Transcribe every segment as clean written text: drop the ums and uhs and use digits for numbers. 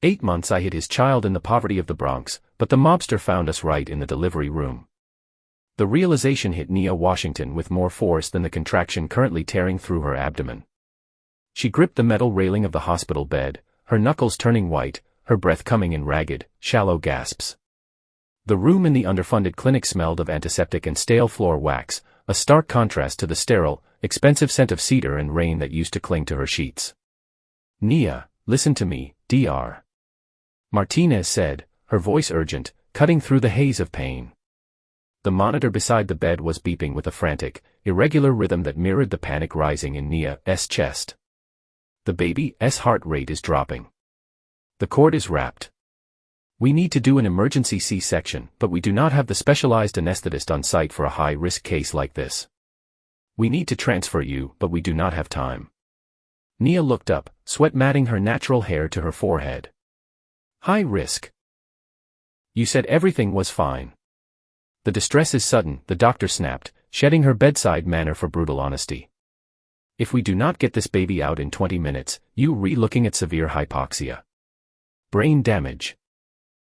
8 months I hid his child in the poverty of the Bronx, but the mobster found us right in the delivery room. The realization hit Nia Washington with more force than the contraction currently tearing through her abdomen. She gripped the metal railing of the hospital bed, her knuckles turning white, her breath coming in ragged, shallow gasps. The room in the underfunded clinic smelled of antiseptic and stale floor wax, a stark contrast to the sterile, expensive scent of cedar and rain that used to cling to her sheets. "Nia, listen to me, Dr. Martinez said, her voice urgent, cutting through the haze of pain. The monitor beside the bed was beeping with a frantic, irregular rhythm that mirrored the panic rising in Nia's chest. "The baby's heart rate is dropping. The cord is wrapped. We need to do an emergency C-section, but we do not have the specialized anesthetist on site for a high-risk case like this. We need to transfer you, but we do not have time." Nia looked up, sweat matting her natural hair to her forehead. "High risk? You said everything was fine." "The distress is sudden," the doctor snapped, shedding her bedside manner for brutal honesty. "If we do not get this baby out in 20 minutes, you looking at severe hypoxia. Brain damage.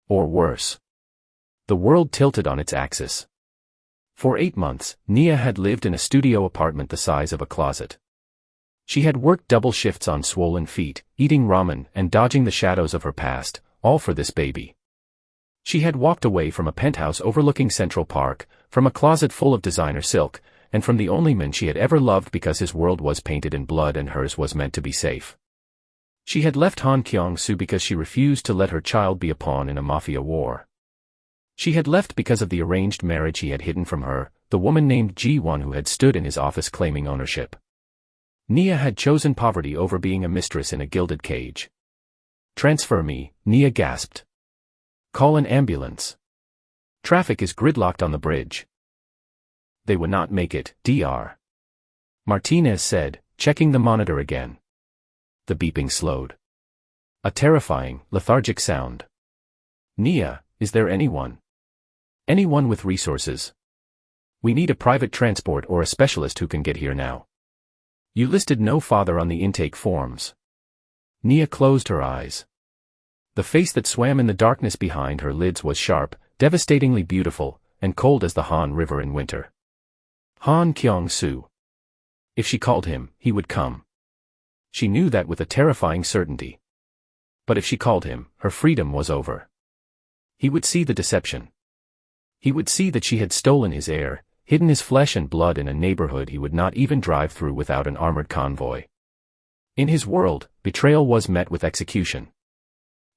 Or worse." The world tilted on its axis. For 8 months, Nia had lived in a studio apartment the size of a closet. She had worked double shifts on swollen feet, eating ramen and dodging the shadows of her past, all for this baby. She had walked away from a penthouse overlooking Central Park, from a closet full of designer silk, and from the only man she had ever loved because his world was painted in blood and hers was meant to be safe. She had left Han Kyung-soo because she refused to let her child be a pawn in a mafia war. She had left because of the arranged marriage he had hidden from her, the woman named Ji-won who had stood in his office claiming ownership. Nia had chosen poverty over being a mistress in a gilded cage. "Transfer me," Nia gasped. "Call an ambulance. Traffic is gridlocked on the bridge." "They would not make it," Dr. Martinez said, checking the monitor again. The beeping slowed. A terrifying, lethargic sound. "Nia, is there anyone? Anyone with resources? We need a private transport or a specialist who can get here now. You listed no father on the intake forms." Nia closed her eyes. The face that swam in the darkness behind her lids was sharp, devastatingly beautiful, and cold as the Han River in winter. Han Kyung-soo. If she called him, he would come. She knew that with a terrifying certainty. But if she called him, her freedom was over. He would see the deception. He would see that she had stolen his heir, hidden his flesh and blood in a neighborhood he would not even drive through without an armored convoy. In his world, betrayal was met with execution.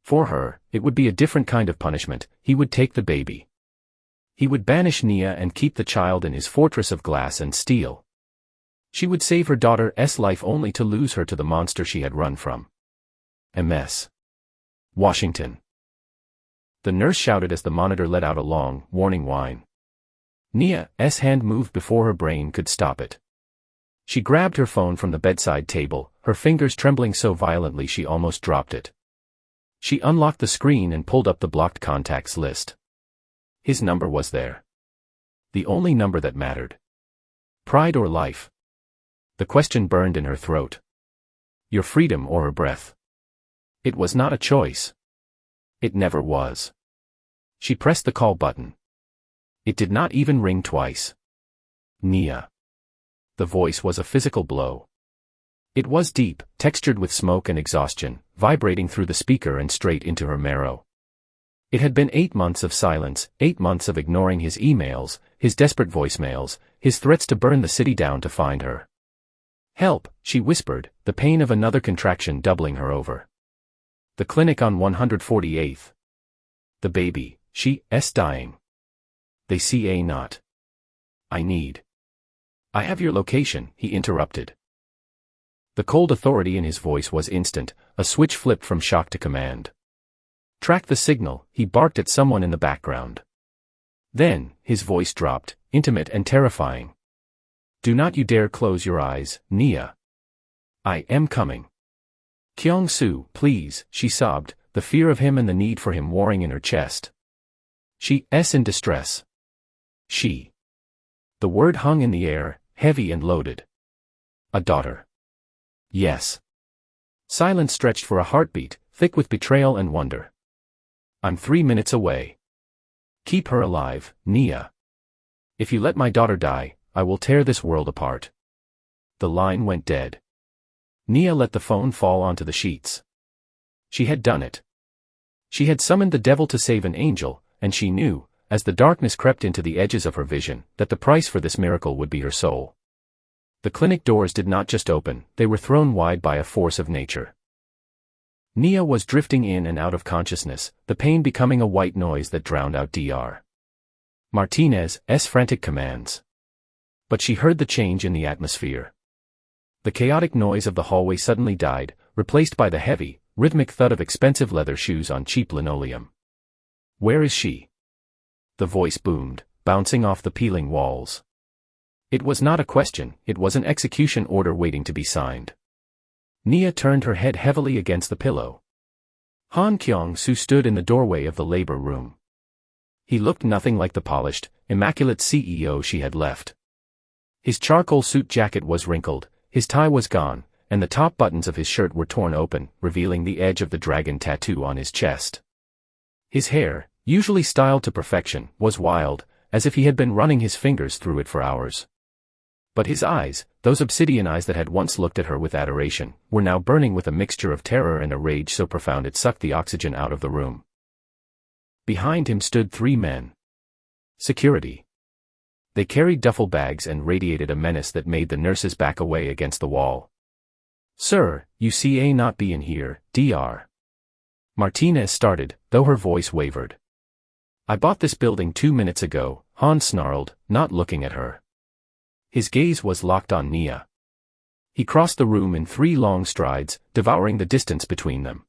For her, it would be a different kind of punishment. He would take the baby. He would banish Nia and keep the child in his fortress of glass and steel. She would save her daughter's life only to lose her to the monster she had run from. Ms. Washington. The nurse shouted as the monitor let out a long, warning whine. Nia's hand moved before her brain could stop it. She grabbed her phone from the bedside table, her fingers trembling so violently she almost dropped it. She unlocked the screen and pulled up the blocked contacts list. His number was there. The only number that mattered. Pride or life? The question burned in her throat. Your freedom or her breath? It was not a choice. It never was. She pressed the call button. It did not even ring twice. Nia. The voice was a physical blow. It was deep, textured with smoke and exhaustion, vibrating through the speaker and straight into her marrow. It had been 8 months of silence, 8 months of ignoring his emails, his desperate voicemails, his threats to burn the city down to find her. "Help," she whispered, the pain of another contraction doubling her over. "The clinic on 148th. The baby, she's dying. They see not. I need." "I have your location," he interrupted. The cold authority in his voice was instant, a switch flipped from shock to command. "Track the signal," he barked at someone in the background. Then, his voice dropped, intimate and terrifying. "Do not you dare close your eyes, Nia. I am coming. Kyung-soo, please," she sobbed, the fear of him and the need for him warring in her chest. She's in distress. She. The word hung in the air, heavy and loaded. A daughter. Yes. Silence stretched for a heartbeat, thick with betrayal and wonder. I'm 3 minutes away. Keep her alive, Nia. If you let my daughter die, I will tear this world apart. The line went dead. Nia let the phone fall onto the sheets. She had done it. She had summoned the devil to save an angel, and she knew, as the darkness crept into the edges of her vision, that the price for this miracle would be her soul. The clinic doors did not just open, they were thrown wide by a force of nature. Nia was drifting in and out of consciousness, the pain becoming a white noise that drowned out Dr. Martinez's frantic commands. But she heard the change in the atmosphere. The chaotic noise of the hallway suddenly died, replaced by the heavy, rhythmic thud of expensive leather shoes on cheap linoleum. Where is she? The voice boomed, bouncing off the peeling walls. It was not a question, it was an execution order waiting to be signed. Nia turned her head heavily against the pillow. Han Kyung-soo stood in the doorway of the labor room. He looked nothing like the polished, immaculate CEO she had left. His charcoal suit jacket was wrinkled, his tie was gone, and the top buttons of his shirt were torn open, revealing the edge of the dragon tattoo on his chest. His hair, usually styled to perfection, was wild, as if he had been running his fingers through it for hours. But his eyes, those obsidian eyes that had once looked at her with adoration, were now burning with a mixture of terror and a rage so profound it sucked the oxygen out of the room. Behind him stood 3 men. Security. They carried duffel bags and radiated a menace that made the nurses back away against the wall. Sir, you see a not be in here, Dr. Martinez started, though her voice wavered. I bought this building 2 minutes ago, Han snarled, not looking at her. His gaze was locked on Nia. He crossed the room in 3 long strides, devouring the distance between them.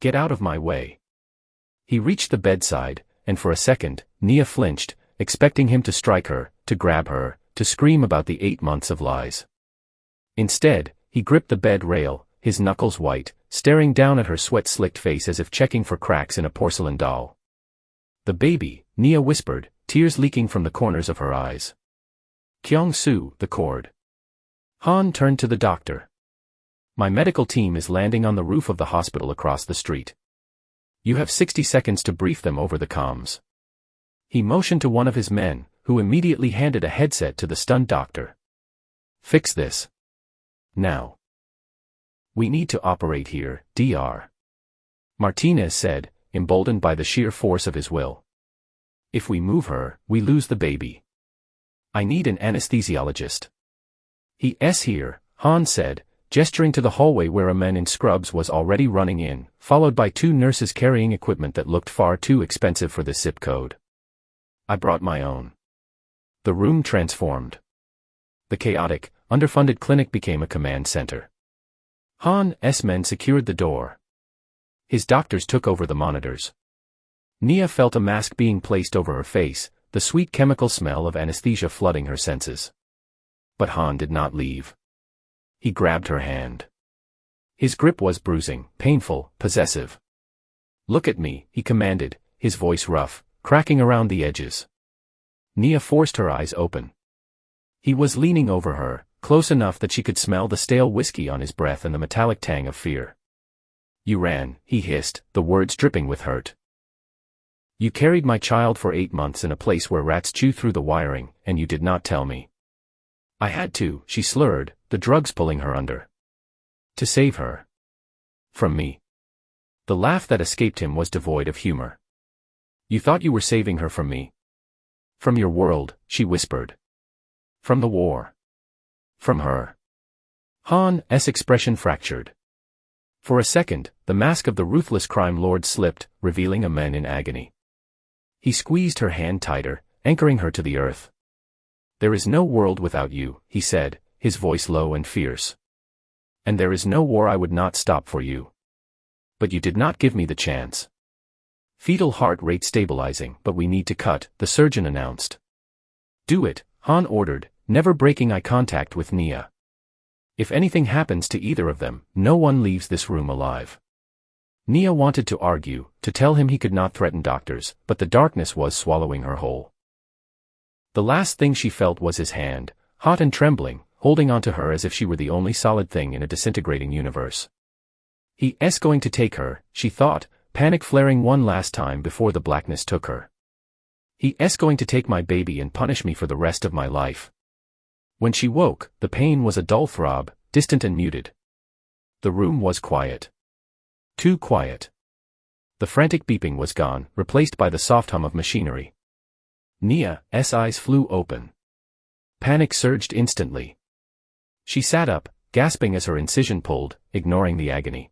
Get out of my way. He reached the bedside, and for a second, Nia flinched, expecting him to strike her, to grab her, to scream about the 8 months of lies. Instead, he gripped the bed rail, his knuckles white, staring down at her sweat-slicked face as if checking for cracks in a porcelain doll. The baby, Nia whispered, tears leaking from the corners of her eyes. Kyung-soo, the cord. Han turned to the doctor. My medical team is landing on the roof of the hospital across the street. You have 60 seconds to brief them over the comms. He motioned to one of his men, who immediately handed a headset to the stunned doctor. Fix this. Now. We need to operate here, Dr. Martinez said, emboldened by the sheer force of his will. If we move her, we lose the baby. I need an anesthesiologist. He's here, Han said, gesturing to the hallway where a man in scrubs was already running in, followed by 2 nurses carrying equipment that looked far too expensive for this zip code. I brought my own. The room transformed. The chaotic, underfunded clinic became a command center. Han's men secured the door. His doctors took over the monitors. Nia felt a mask being placed over her face, the sweet chemical smell of anesthesia flooding her senses. But Han did not leave. He grabbed her hand. His grip was bruising, painful, possessive. Look at me, he commanded, his voice rough, cracking around the edges. Nia forced her eyes open. He was leaning over her, close enough that she could smell the stale whiskey on his breath and the metallic tang of fear. You ran, he hissed, the words dripping with hurt. You carried my child for 8 months in a place where rats chew through the wiring, and you did not tell me. I had to, she slurred, the drugs pulling her under. To save her. From me. The laugh that escaped him was devoid of humor. You thought you were saving her from me? From your world, she whispered. From the war. From her. Han's expression fractured. For a second, the mask of the ruthless crime lord slipped, revealing a man in agony. He squeezed her hand tighter, anchoring her to the earth. There is no world without you, he said, his voice low and fierce. And there is no war I would not stop for you. But you did not give me the chance. Fetal heart rate stabilizing, but we need to cut, the surgeon announced. Do it, Han ordered, never breaking eye contact with Nia. If anything happens to either of them, no one leaves this room alive. Nia wanted to argue, to tell him he could not threaten doctors, but the darkness was swallowing her whole. The last thing she felt was his hand, hot and trembling, holding onto her as if she were the only solid thing in a disintegrating universe. He's going to take her, she thought, panic flaring one last time before the blackness took her. He's going to take my baby and punish me for the rest of my life. When she woke, the pain was a dull throb, distant and muted. The room was quiet. Too quiet. The frantic beeping was gone, replaced by the soft hum of machinery. Nia's eyes flew open. Panic surged instantly. She sat up, gasping as her incision pulled, ignoring the agony.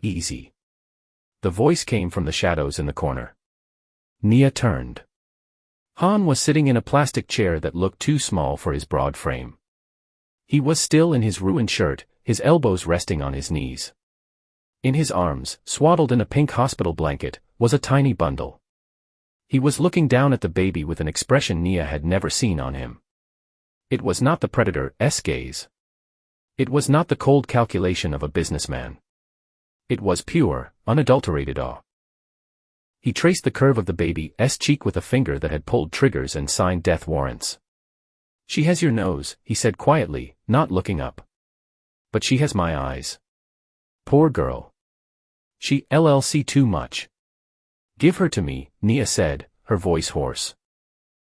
Easy. The voice came from the shadows in the corner. Nia turned. Han was sitting in a plastic chair that looked too small for his broad frame. He was still in his ruined shirt, his elbows resting on his knees. In his arms, swaddled in a pink hospital blanket, was a tiny bundle. He was looking down at the baby with an expression Nia had never seen on him. It was not the predator's gaze. It was not the cold calculation of a businessman. It was pure, unadulterated awe. He traced the curve of the baby's cheek with a finger that had pulled triggers and signed death warrants. She has your nose, he said quietly, not looking up. But she has my eyes. Poor girl. She LLC too much. Give her to me, Nia said, her voice hoarse.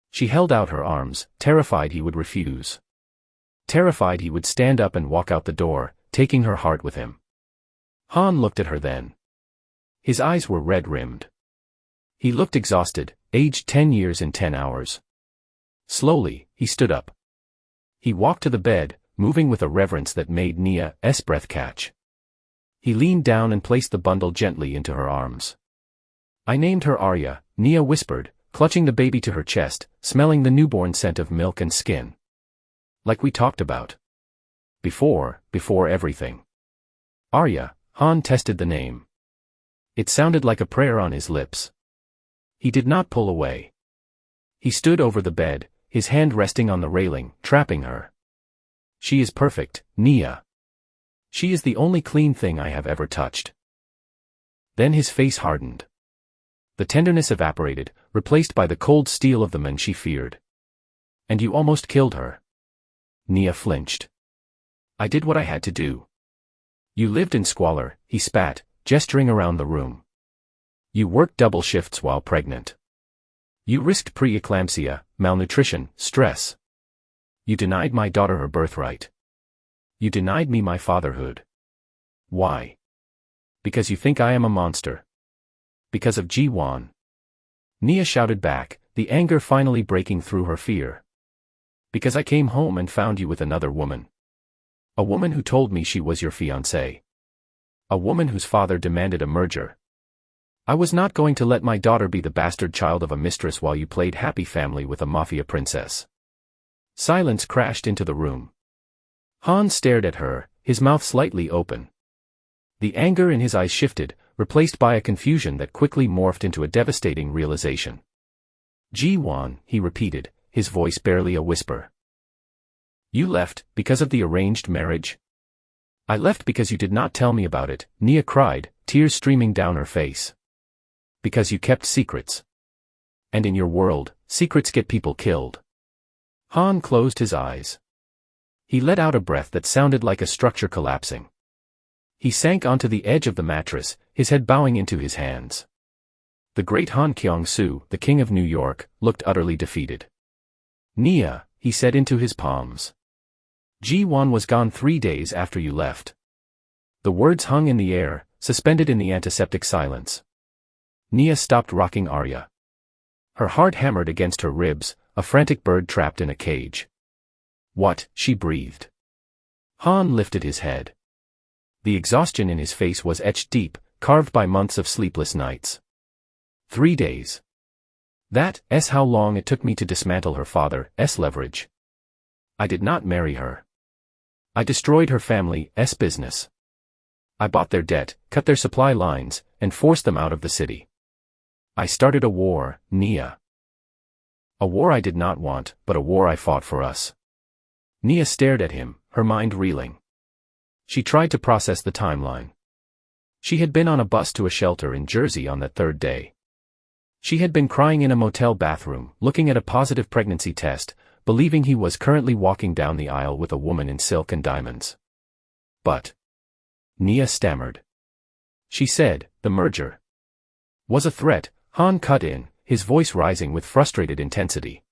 She held out her arms, terrified he would refuse. Terrified he would stand up and walk out the door, taking her heart with him. Han looked at her then. His eyes were red-rimmed. He looked exhausted, aged 10 years in 10 hours. Slowly, he stood up. He walked to the bed, moving with a reverence that made Nia's breath catch. He leaned down and placed the bundle gently into her arms. I named her Arya, Nia whispered, clutching the baby to her chest, smelling the newborn scent of milk and skin. Like we talked about. Before everything. Arya, Han tested the name. It sounded like a prayer on his lips. He did not pull away. He stood over the bed, his hand resting on the railing, trapping her. She is perfect, Nia. She is the only clean thing I have ever touched. Then his face hardened. The tenderness evaporated, replaced by the cold steel of the man she feared. And you almost killed her. Nia flinched. I did what I had to do. You lived in squalor, he spat, gesturing around the room. You worked double shifts while pregnant. You risked preeclampsia, malnutrition, stress. You denied my daughter her birthright. You denied me my fatherhood. Why? Because you think I am a monster. Because of Ji-won. Nia shouted back, the anger finally breaking through her fear. Because I came home and found you with another woman. A woman who told me she was your fiancée. A woman whose father demanded a merger. I was not going to let my daughter be the bastard child of a mistress while you played happy family with a mafia princess. Silence crashed into the room. Han stared at her, his mouth slightly open. The anger in his eyes shifted, replaced by a confusion that quickly morphed into a devastating realization. Ji-won, he repeated, his voice barely a whisper. You left, because of the arranged marriage? I left because you did not tell me about it, Nia cried, tears streaming down her face. Because you kept secrets. And in your world, secrets get people killed. Han closed his eyes. He let out a breath that sounded like a structure collapsing. He sank onto the edge of the mattress, his head bowing into his hands. The great Han Kyong-soo, the king of New York, looked utterly defeated. Nia, he said into his palms. Ji-won was gone 3 days after you left. The words hung in the air, suspended in the antiseptic silence. Nia stopped rocking Arya. Her heart hammered against her ribs, a frantic bird trapped in a cage. What? She breathed. Han lifted his head. The exhaustion in his face was etched deep, carved by months of sleepless nights. 3 days. That's how long it took me to dismantle her father's leverage. I did not marry her. I destroyed her family's business. I bought their debt, cut their supply lines, and forced them out of the city. I started a war, Nia. A war I did not want, but a war I fought for us. Nia stared at him, her mind reeling. She tried to process the timeline. She had been on a bus to a shelter in Jersey on that 3rd day. She had been crying in a motel bathroom, looking at a positive pregnancy test, believing he was currently walking down the aisle with a woman in silk and diamonds. But Nia stammered. She said, the merger was a threat. Han cut in, his voice rising with frustrated intensity.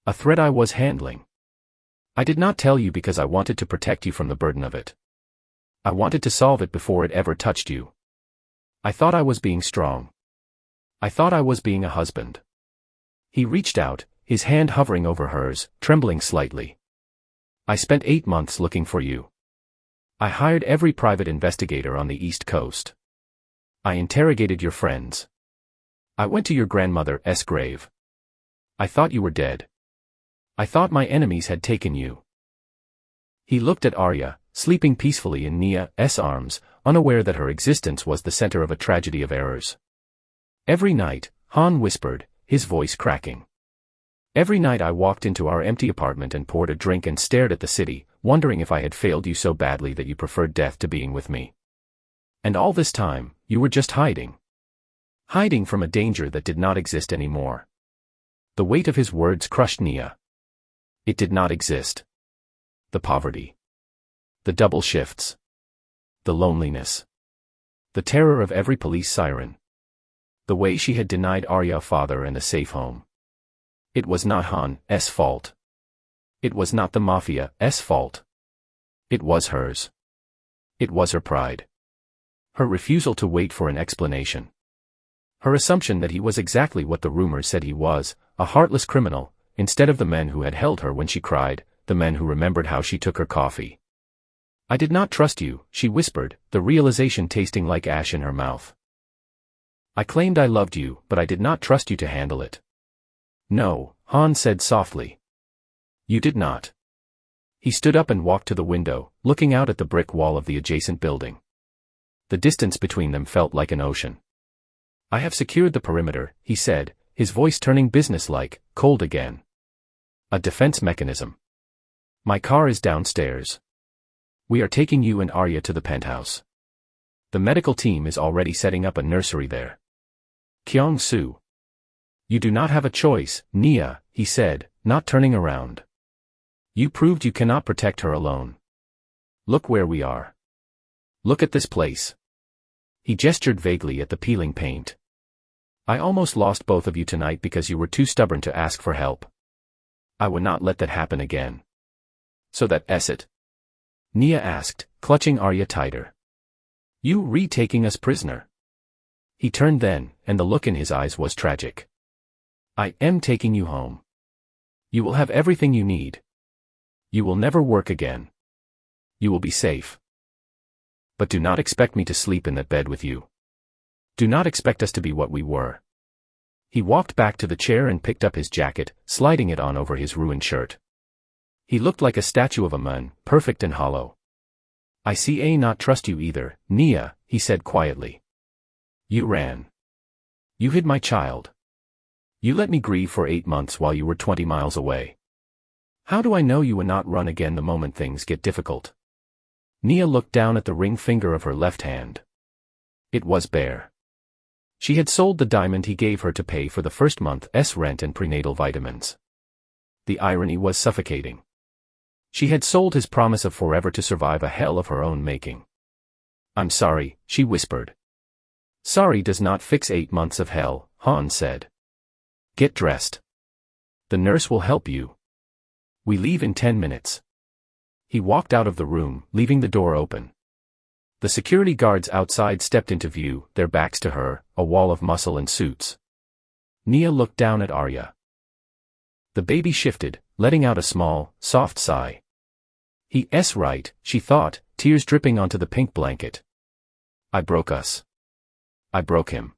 A threat I was handling. I did not tell you because I wanted to protect you from the burden of it. I wanted to solve it before it ever touched you. I thought I was being strong. I thought I was being a husband. He reached out, his hand hovering over hers, trembling slightly. I spent 8 months looking for you. I hired every private investigator on the East Coast. I interrogated your friends. I went to your grandmother's grave. I thought you were dead. I thought my enemies had taken you. He looked at Arya, sleeping peacefully in Nia's arms, unaware that her existence was the center of a tragedy of errors. Every night, Han whispered, his voice cracking. Every night I walked into our empty apartment and poured a drink and stared at the city, wondering if I had failed you so badly that you preferred death to being with me. And all this time, you were just hiding. Hiding from a danger that did not exist anymore. The weight of his words crushed Nia. It did not exist. The poverty. The double shifts. The loneliness. The terror of every police siren. The way she had denied Arya a father and a safe home. It was not Han's fault. It was not the Mafia's fault. It was hers. It was her pride. Her refusal to wait for an explanation. Her assumption that he was exactly what the rumors said he was, a heartless criminal, instead of the men who had held her when she cried, the men who remembered how she took her coffee. I did not trust you, she whispered, the realization tasting like ash in her mouth. I claimed I loved you, but I did not trust you to handle it. No, Han said softly. You did not. He stood up and walked to the window, looking out at the brick wall of the adjacent building. The distance between them felt like an ocean. I have secured the perimeter, he said, his voice turning businesslike, cold again. A defense mechanism. My car is downstairs. We are taking you and Arya to the penthouse. The medical team is already setting up a nursery there. Kyung-soo. You do not have a choice, Nia, he said, not turning around. You proved you cannot protect her alone. Look where we are. Look at this place. He gestured vaguely at the peeling paint. I almost lost both of you tonight because you were too stubborn to ask for help. I would not let that happen again. So that's it? Nia asked, clutching Arya tighter. You retaking us prisoner? He turned then, and the look in his eyes was tragic. I am taking you home. You will have everything you need. You will never work again. You will be safe. But do not expect me to sleep in that bed with you. Do not expect us to be what we were. He walked back to the chair and picked up his jacket, sliding it on over his ruined shirt. He looked like a statue of a man, perfect and hollow. I see not trust you either, Nia, he said quietly. You ran. You hid my child. You let me grieve for 8 months while you were 20 miles away. How do I know you would not run again the moment things get difficult? Nia looked down at the ring finger of her left hand. It was bare. She had sold the diamond he gave her to pay for the first month's rent and prenatal vitamins. The irony was suffocating. She had sold his promise of forever to survive a hell of her own making. I'm sorry, she whispered. Sorry does not fix 8 months of hell, Han said. Get dressed. The nurse will help you. We leave in 10 minutes. He walked out of the room, leaving the door open. The security guards outside stepped into view, their backs to her, a wall of muscle and suits. Nia looked down at Arya. The baby shifted, letting out a small, soft sigh. He's right, she thought, tears dripping onto the pink blanket. I broke us. I broke him.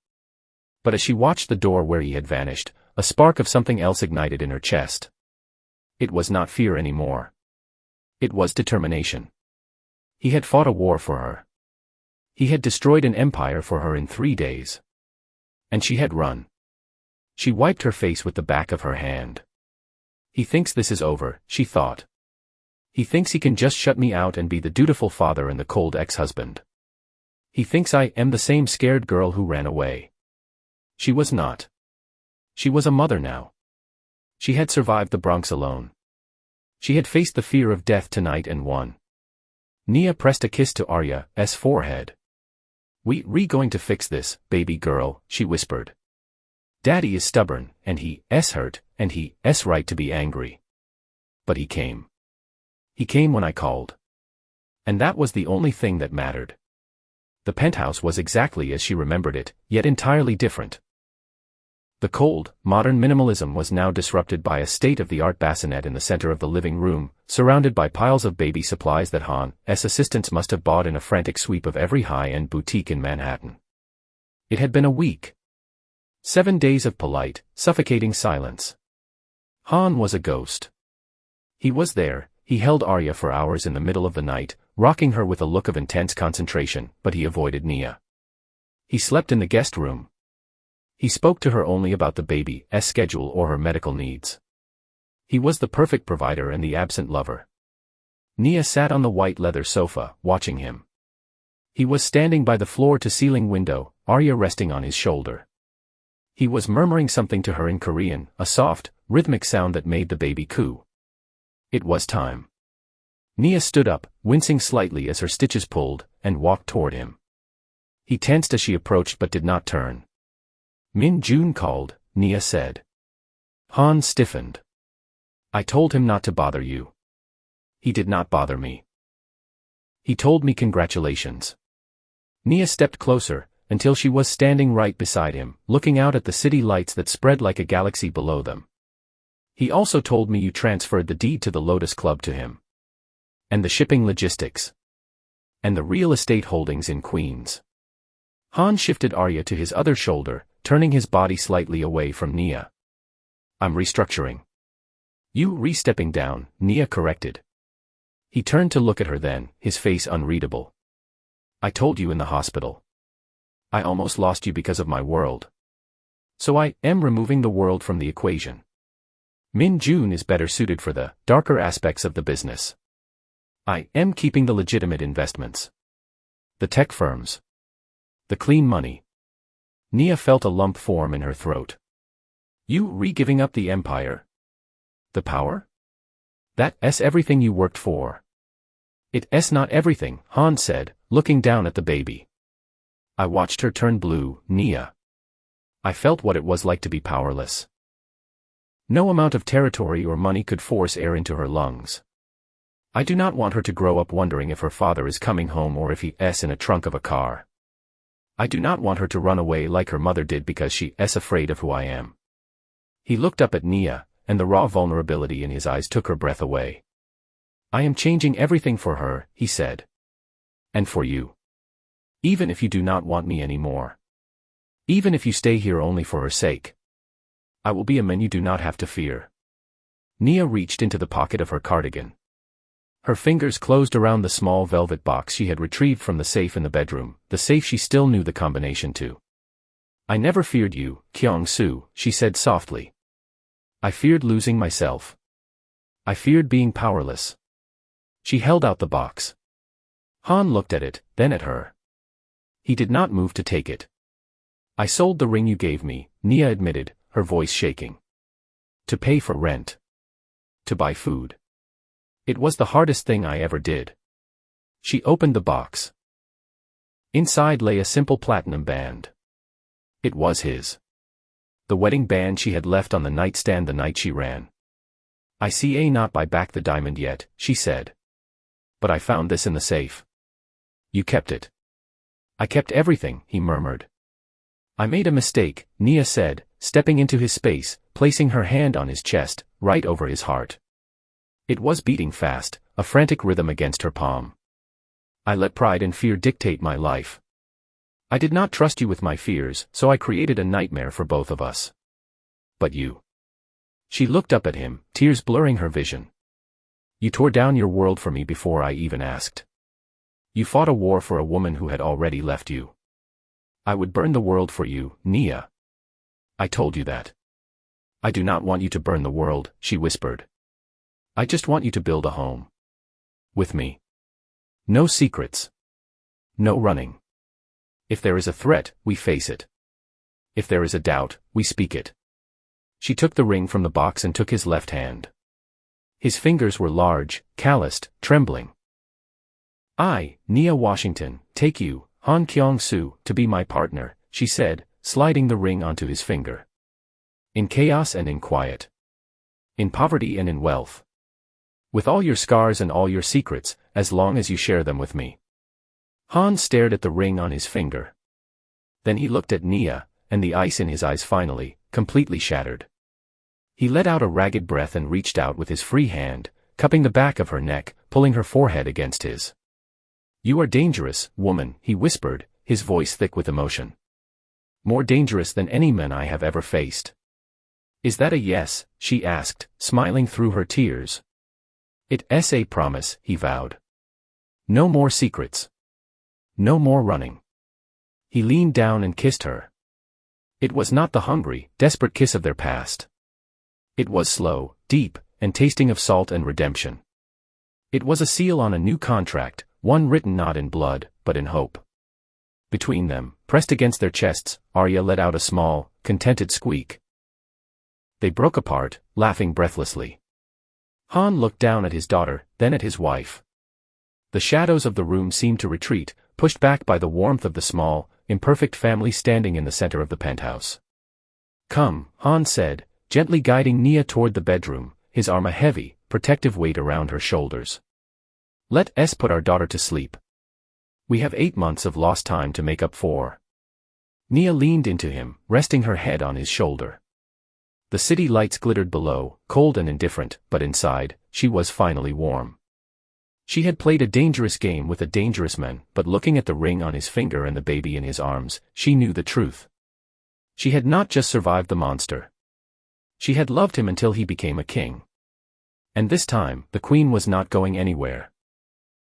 But as she watched the door where he had vanished, a spark of something else ignited in her chest. It was not fear anymore. It was determination. He had fought a war for her. He had destroyed an empire for her in 3 days. And she had run. She wiped her face with the back of her hand. He thinks this is over, she thought. He thinks he can just shut me out and be the dutiful father and the cold ex-husband. He thinks I am the same scared girl who ran away. She was not. She was a mother now. She had survived the Bronx alone. She had faced the fear of death tonight and won. Nia pressed a kiss to Arya's forehead. We going to fix this, baby girl, she whispered. Daddy is stubborn, and he's hurt, and he's right to be angry. But he came. He came when I called. And that was the only thing that mattered. The penthouse was exactly as she remembered it, yet entirely different. The cold, modern minimalism was now disrupted by a state-of-the-art bassinet in the center of the living room, surrounded by piles of baby supplies that Han's assistants must have bought in a frantic sweep of every high-end boutique in Manhattan. It had been a week. 7 days of polite, suffocating silence. Han was a ghost. He was there, he held Arya for hours in the middle of the night, rocking her with a look of intense concentration, but he avoided Nia. He slept in the guest room. He spoke to her only about the baby's schedule or her medical needs. He was the perfect provider and the absent lover. Nia sat on the white leather sofa, watching him. He was standing by the floor-to-ceiling window, Arya resting on his shoulder. He was murmuring something to her in Korean, a soft, rhythmic sound that made the baby coo. It was time. Nia stood up, wincing slightly as her stitches pulled, and walked toward him. He tensed as she approached but did not turn. Min Jun called, Nia said. Han stiffened. I told him not to bother you. He did not bother me. He told me congratulations. Nia stepped closer, until she was standing right beside him, looking out at the city lights that spread like a galaxy below them. He also told me you transferred the deed to the Lotus Club to him. And the shipping logistics. And the real estate holdings in Queens. Han shifted Arya to his other shoulder, turning his body slightly away from Nia. I'm restructuring. You re-stepping down, Nia corrected. He turned to look at her then, his face unreadable. I told you in the hospital. I almost lost you because of my world. So I am removing the world from the equation. Min Jun is better suited for the darker aspects of the business. I am keeping the legitimate investments. The tech firms. The clean money. Nia felt a lump form in her throat. You re-giving up the empire? The power? That's everything you worked for. It's not everything, Han said, looking down at the baby. I watched her turn blue, Nia. I felt what it was like to be powerless. No amount of territory or money could force air into her lungs. I do not want her to grow up wondering if her father is coming home or if he's in a trunk of a car. I do not want her to run away like her mother did because she's afraid of who I am. He looked up at Nia, and the raw vulnerability in his eyes took her breath away. I am changing everything for her, he said. And for you. Even if you do not want me anymore. Even if you stay here only for her sake. I will be a man you do not have to fear. Nia reached into the pocket of her cardigan. Her fingers closed around the small velvet box she had retrieved from the safe in the bedroom, the safe she still knew the combination to. I never feared you, Kyung-soo, she said softly. I feared losing myself. I feared being powerless. She held out the box. Han looked at it, then at her. He did not move to take it. I sold the ring you gave me, Nia admitted, her voice shaking. To pay for rent. To buy food. It was the hardest thing I ever did. She opened the box. Inside lay a simple platinum band. It was his. The wedding band she had left on the nightstand the night she ran. I see not buy back the diamond yet, she said. But I found this in the safe. You kept it. I kept everything, he murmured. I made a mistake, Nia said, stepping into his space, placing her hand on his chest, right over his heart. It was beating fast, a frantic rhythm against her palm. I let pride and fear dictate my life. I did not trust you with my fears, so I created a nightmare for both of us. But you. She looked up at him, tears blurring her vision. You tore down your world for me before I even asked. You fought a war for a woman who had already left you. I would burn the world for you, Nia. I told you that. I do not want you to burn the world, she whispered. I just want you to build a home. With me. No secrets. No running. If there is a threat, we face it. If there is a doubt, we speak it. She took the ring from the box and took his left hand. His fingers were large, calloused, trembling. I, Nia Washington, take you, Han Kyong-soo, to be my partner, she said, sliding the ring onto his finger. In chaos and in quiet. In poverty and in wealth. With all your scars and all your secrets, as long as you share them with me. Han stared at the ring on his finger. Then he looked at Nia, and the ice in his eyes finally, completely shattered. He let out a ragged breath and reached out with his free hand, cupping the back of her neck, pulling her forehead against his. You are dangerous, woman, he whispered, his voice thick with emotion. More dangerous than any man I have ever faced. Is that a yes? She asked, smiling through her tears. It's a promise, he vowed. No more secrets. No more running. He leaned down and kissed her. It was not the hungry, desperate kiss of their past. It was slow, deep, and tasting of salt and redemption. It was a seal on a new contract, one written not in blood, but in hope. Between them, pressed against their chests, Arya let out a small, contented squeak. They broke apart, laughing breathlessly. Han looked down at his daughter, then at his wife. The shadows of the room seemed to retreat, pushed back by the warmth of the small, imperfect family standing in the center of the penthouse. Come, Han said, gently guiding Nia toward the bedroom, his arm a heavy, protective weight around her shoulders. Let us put our daughter to sleep. We have 8 months of lost time to make up for. Nia leaned into him, resting her head on his shoulder. The city lights glittered below, cold and indifferent, but inside, she was finally warm. She had played a dangerous game with a dangerous man, but looking at the ring on his finger and the baby in his arms, she knew the truth. She had not just survived the monster. She had loved him until he became a king. And this time, the queen was not going anywhere.